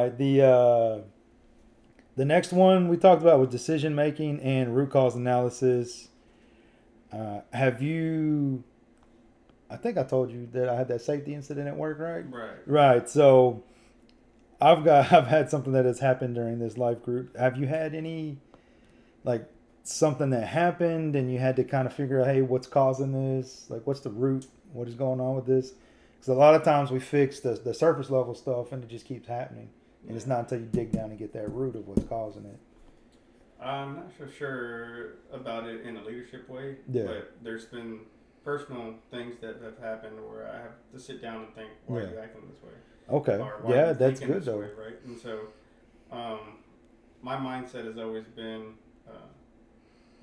right. The next one we talked about was decision making and root cause analysis. Have you? I think I told you that I had that safety incident at work, right? Right. Right. So I've had something that has happened during this life group. Have you had any like something that happened and you had to kind of figure out, hey, what's causing this? Like, what's the root? What is going on with this? Because a lot of times we fix the surface level stuff and it just keeps happening. And it's not until you dig down and get that root of what's causing it. I'm not so sure about it in a leadership way, Yeah. but there's been personal things that have happened where I have to sit down and think, why are you acting this way? Okay. Or why are Yeah, you that's thinking good this though. way, right? And so, my mindset has always been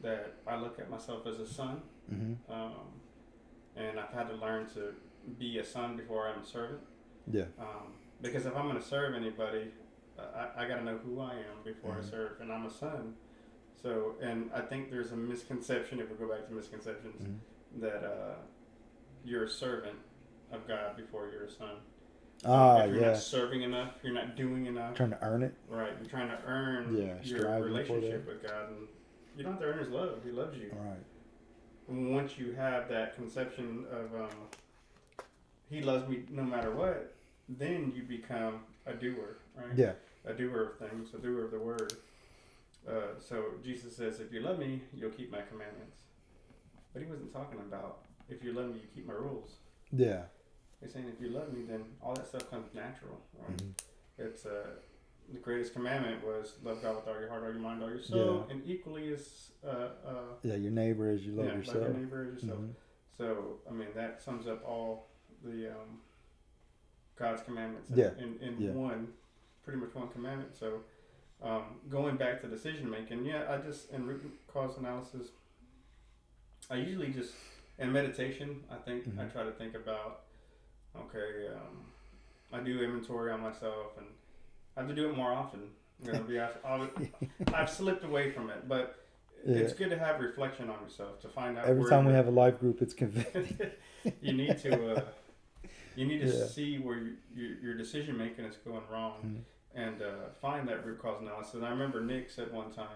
that I look at myself as a son, Mm-hmm. and I've had to learn to be a son before I'm a servant. Yeah. Because if I'm going to serve anybody, I got to know who I am before I Mhm. serve, and I'm a son. So, and I think there's a misconception, if we go back to misconceptions, Mhm. that you're a servant of God before you're a son. If you're Yeah. not serving enough, you're not doing enough. Trying to earn it. Right, you're trying to earn your striving for relationship that. with God, and you don't have to earn His love. He loves you. Right. And once you have that conception of He loves me no matter what, then you become a doer, right? Yeah. A doer of things, a doer of the word. So Jesus says, if you love me, you'll keep my commandments. But He wasn't talking about, if you love me, you keep my rules. Yeah. He's saying, if you love me, then all that stuff comes natural, right? Mm-hmm. It's the greatest commandment was love God with all your heart, all your mind, all your soul, and equally as your neighbor as you love yourself. Love your neighbor as yourself. Mm-hmm. So I mean that sums up all the God's commandments in one, pretty much one commandment. So going back to decision making, in root cause analysis, I usually just in meditation, I think I try to think about, okay, I do inventory on myself, and I have to do it more often. I'm gonna be honest, I've slipped away from it, but it's good to have reflection on yourself to find out. Every time we have a life group, it's convicting. you need to see where your decision making is going wrong, and find that root cause analysis. And I remember Nick said one time,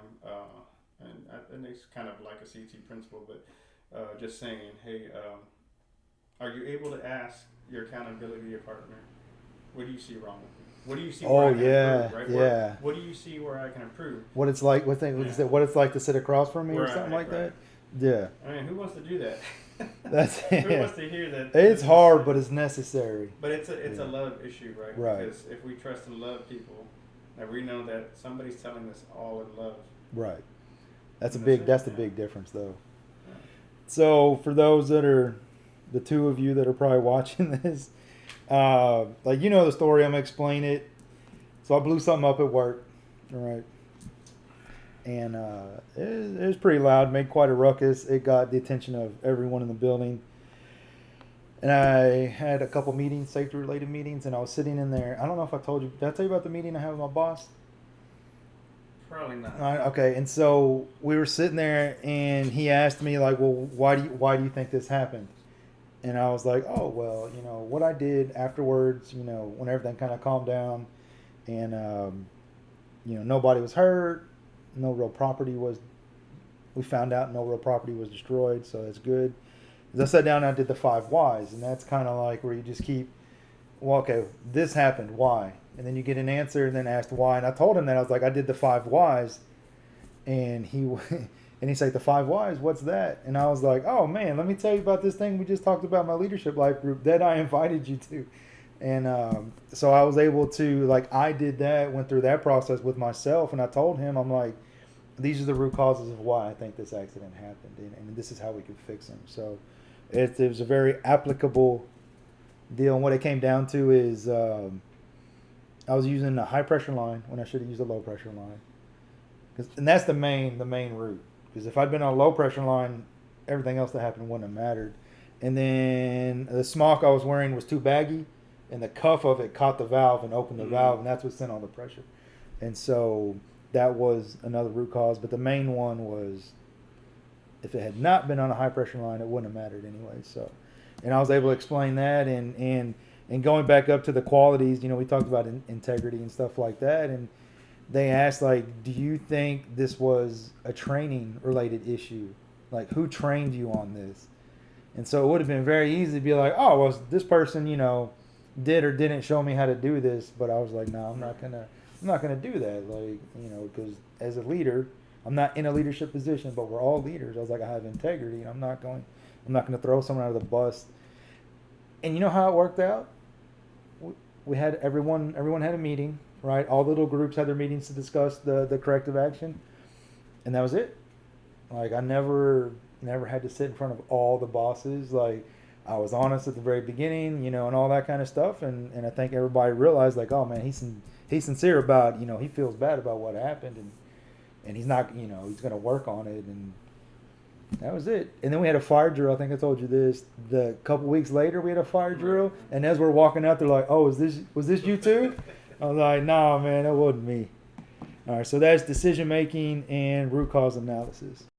and it's kind of like a CT principle, but just saying, hey, are you able to ask your accountability partner, what do you see wrong with me? What do you see where I can improve? Right? Yeah. What do you see where I can improve? What it's like, what it's like to sit across from me or something like that. Yeah. I mean, who wants to do that? That's who wants to hear that? It's hard, but it's necessary. But it's a love issue, right? Right. Because if we trust and love people, and we know that somebody's telling us all in love. Right. That's the big difference, though. Yeah. So for those that are the two of you that are probably watching this, like the story, I'm gonna explain it. So I blew something up at work, all right, and it was pretty loud, made quite a ruckus. It got the attention of everyone in the building, and I had a couple meetings, safety related meetings, and I was sitting in there. I don't know if I told you. Did I tell you about the meeting I had with my boss? Probably not. Okay, and so we were sitting there, and he asked me like, "Well, why do you think this happened?" And I was like, "Oh, well, what I did afterwards, when everything kind of calmed down, and nobody was hurt, no real property was. We found out no real property was destroyed, so that's good." As I sat down, I did the 5 whys, and that's kind of like where you just keep, well, okay, this happened, why? And then you get an answer, and then asked why. And I told him that I was like, I did the 5 whys, and he he's like, the 5 whys, what's that? And I was like, oh man, let me tell you about this thing we just talked about, my leadership life group that I invited you to. And so I was able to, like, I did that, went through that process with myself, and I told him, I'm like, these are the root causes of why I think this accident happened, and this is how we can fix them. So it was a very applicable deal, and what it came down to is I was using a high pressure line when I should have used a low pressure line, and that's the main root. Because if I'd been on a low pressure line, everything else that happened wouldn't have mattered. And then the smock I was wearing was too baggy, and the cuff of it caught the valve and opened the valve, and that's what sent all the pressure. And so that was another root cause. But the main one was, if it had not been on a high pressure line, it wouldn't have mattered anyway. So, and I was able to explain that, and And going back up to the qualities, we talked about integrity and stuff like that. And they asked, like, do you think this was a training related issue? Like, who trained you on this? And so it would have been very easy to be like, oh, well, this person, did or didn't show me how to do this. But I was like, no, I'm not gonna do that. Like, because as a leader, I'm not in a leadership position, but we're all leaders. I was like, I have integrity, and I'm not going to throw someone out of the bus. And you know how it worked out? We had everyone had a meeting, right? All the little groups had their meetings to discuss the corrective action, and that was it. Like, I never had to sit in front of all the bosses. Like, I was honest at the very beginning, and all that kind of stuff, and I think everybody realized, like, oh man, he's sincere about, he feels bad about what happened, and he's not, he's going to work on it, and that was it. And then we had a fire drill. I think I told you this. The couple weeks later, we had a fire drill, and as we're walking out, they're like, "Oh, was this you too?" I was like, "Nah, man, that wasn't me." All right, so that's decision making and root cause analysis.